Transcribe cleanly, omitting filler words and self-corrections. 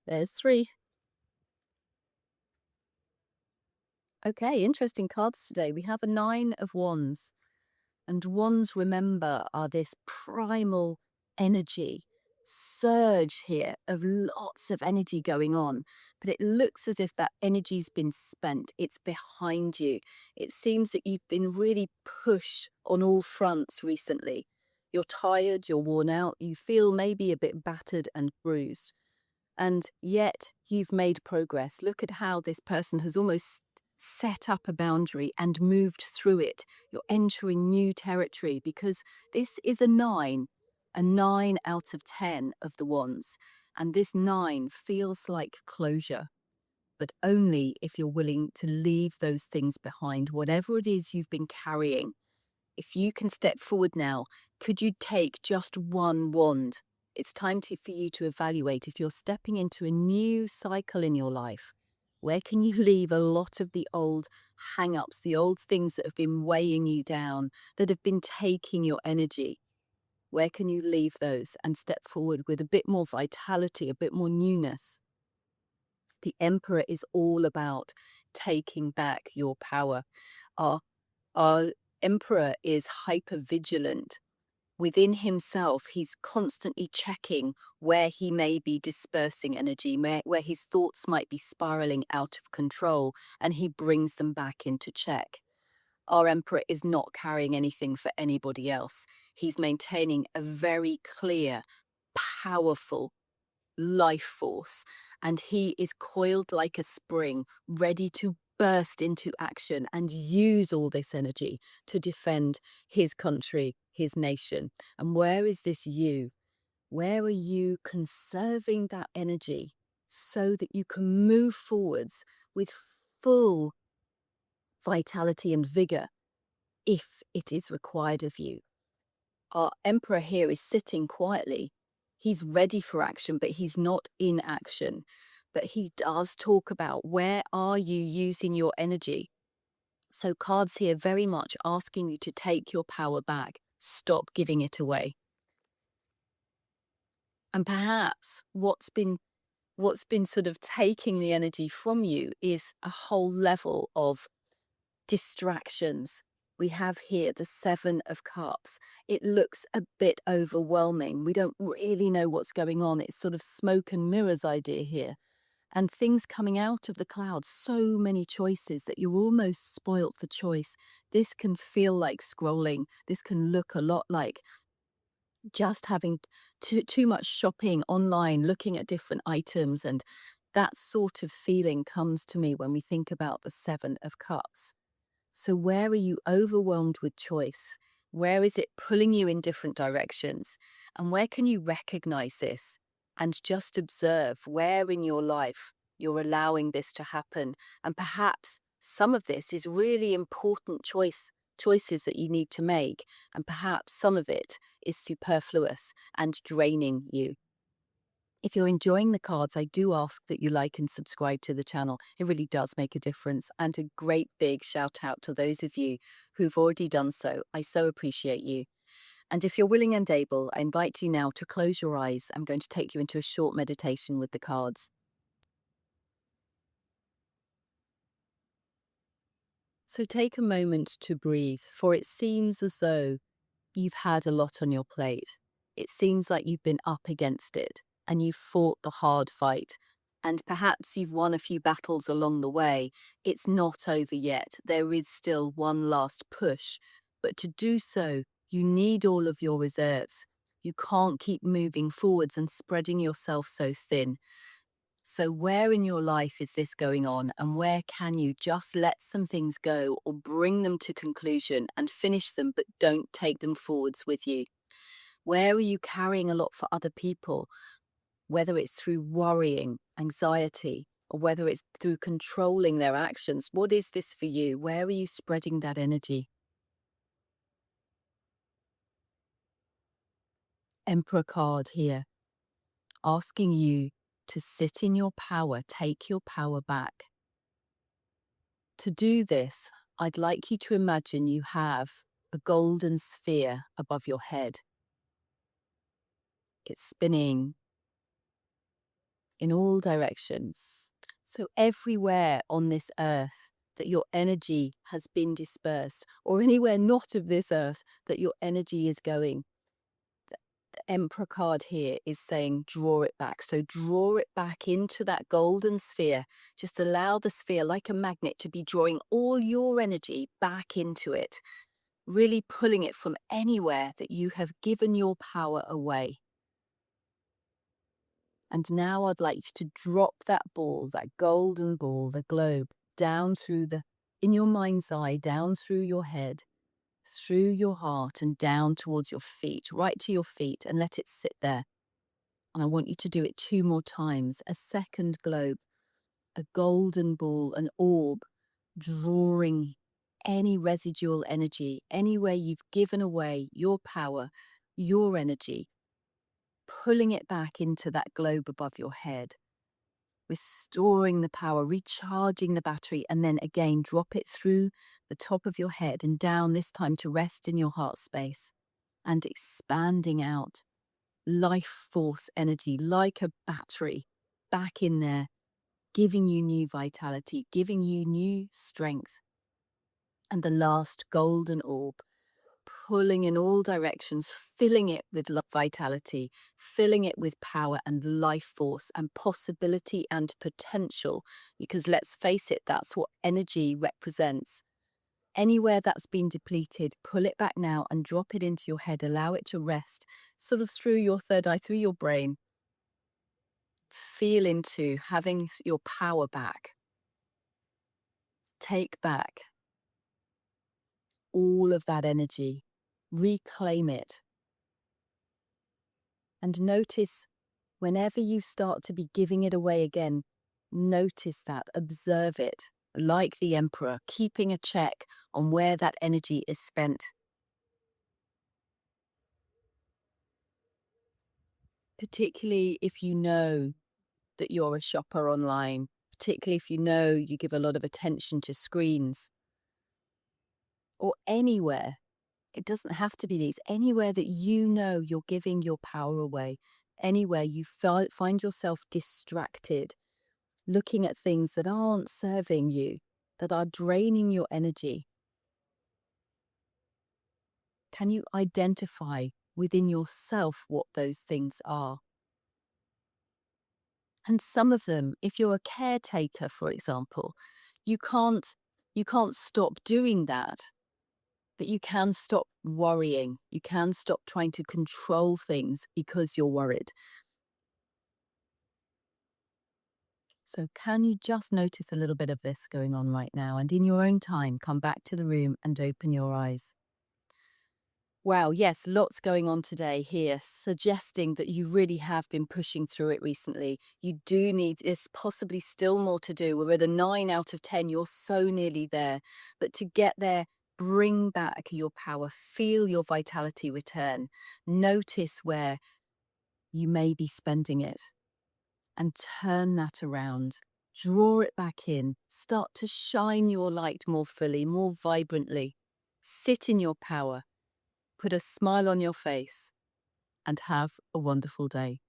There's three. Okay, interesting cards today. We have a Nine of Wands, and wands, remember, are this primal energy surge here of lots of energy going on. But it looks as if that energy's been spent. It's behind you. It seems that you've been really pushed on all fronts recently. You're tired, you're worn out, you feel maybe a bit battered and bruised. And yet you've made progress. Look at how this person has almost set up a boundary and moved through it. You're entering new territory because this is a 9 out of 10 of the wands. And this nine feels like closure, but only if you're willing to leave those things behind, whatever it is you've been carrying. If you can step forward now, could you take just one wand? It's time for you to evaluate if you're stepping into a new cycle in your life. Where can you leave a lot of the old hang ups, the old things that have been weighing you down, that have been taking your energy? Where can you leave those and step forward with a bit more vitality, a bit more newness? The Emperor is all about taking back your power. Our, our Emperor is hyper vigilant within himself. He's constantly checking where he may be dispersing energy, where his thoughts might be spiraling out of control, and he brings them back into check. Our Emperor is not carrying anything for anybody else. He's maintaining a very clear, powerful life force, and he is coiled like a spring, ready to burst into action and use all this energy to defend his country, his nation. And where is this you? Where are you conserving that energy so that you can move forwards with full vitality and vigor if it is required of you? Our Emperor here is sitting quietly. He's ready for action, but he's not in action. But he does talk about, where are you using your energy? So cards here very much asking you to take your power back. Stop giving it away. And perhaps what's been sort of taking the energy from you is a whole level of distractions. We have here the Seven of Cups. It looks a bit overwhelming. We don't really know what's going on. It's sort of smoke and mirrors idea here. And things coming out of the clouds, so many choices that you're almost spoilt for choice. This can feel like scrolling. This can look a lot like just having too much shopping online, looking at different items. And that sort of feeling comes to me when we think about the Seven of Cups. So, where are you overwhelmed with choice? Where is it pulling you in different directions? And where can you recognize this and just observe where in your life you're allowing this to happen? And perhaps some of this is really important choices that you need to make. And perhaps some of it is superfluous and draining you. If you're enjoying the cards, I do ask that you like and subscribe to the channel. It really does make a difference. And a great big shout out to those of you who've already done so. I so appreciate you. And if you're willing and able, I invite you now to close your eyes. I'm going to take you into a short meditation with the cards. So take a moment to breathe, for it seems as though you've had a lot on your plate. It seems like you've been up against it and you've fought the hard fight. And perhaps you've won a few battles along the way. It's not over yet. There is still one last push. But to do so, you need all of your reserves. You can't keep moving forwards and spreading yourself so thin. So, where in your life is this going on, and where can you just let some things go or bring them to conclusion and finish them, but don't take them forwards with you? Where are you carrying a lot for other people, whether it's through worrying, anxiety, or whether it's through controlling their actions? What is this for you? Where are you spreading that energy? Emperor card here, asking you to sit in your power, take your power back. To do this, I'd like you to imagine you have a golden sphere above your head. It's spinning, in all directions. So, everywhere on this earth that your energy has been dispersed, or anywhere not of this earth that your energy is going, the Emperor card here is saying draw it back. So, draw it back into that golden sphere. Just allow the sphere, like a magnet, to be drawing all your energy back into it, really pulling it from anywhere that you have given your power away. And now I'd like you to drop that ball, that golden ball, the globe, down through in your mind's eye, down through your head, through your heart, and down towards your feet, right to your feet, and let it sit there. And I want you to do it 2 more times. A second globe, a golden ball, an orb, drawing any residual energy, anywhere you've given away your power, your energy, pulling it back into that globe above your head, restoring the power, recharging the battery, and then again drop it through the top of your head and down, this time to rest in your heart space, and expanding out life force energy like a battery back in there, giving you new vitality, giving you new strength. And the last golden orb, pulling in all directions, filling it with vitality, filling it with power and life force and possibility and potential. Because let's face it, that's what energy represents. Anywhere that's been depleted, pull it back now and drop it into your head. Allow it to rest, sort of through your third eye, through your brain. Feel into having your power back. Take back all of that energy, reclaim it, and notice whenever you start to be giving it away again, notice that, observe it, like the Emperor, keeping a check on where that energy is spent. Particularly if you know that you're a shopper online, particularly if you know you give a lot of attention to screens, or anywhere. It doesn't have to be these. Anywhere that you know you're giving your power away, anywhere you find yourself distracted, looking at things that aren't serving you, that are draining your energy. Can you identify within yourself what those things are? And some of them, if you're a caretaker, for example, you can't stop doing that, but you can stop worrying. You can stop trying to control things because you're worried. So can you just notice a little bit of this going on right now, and in your own time, come back to the room and open your eyes? Wow, yes, lots going on today here, suggesting that you really have been pushing through it recently. You do need, there's possibly still more to do. We're at a 9 out of 10. You're so nearly there. But to get there, bring back your power, feel your vitality return. Notice where you may be spending it and turn that around. Draw it back in. Start to shine your light more fully, more vibrantly. Sit in your power. Put a smile on your face and have a wonderful day.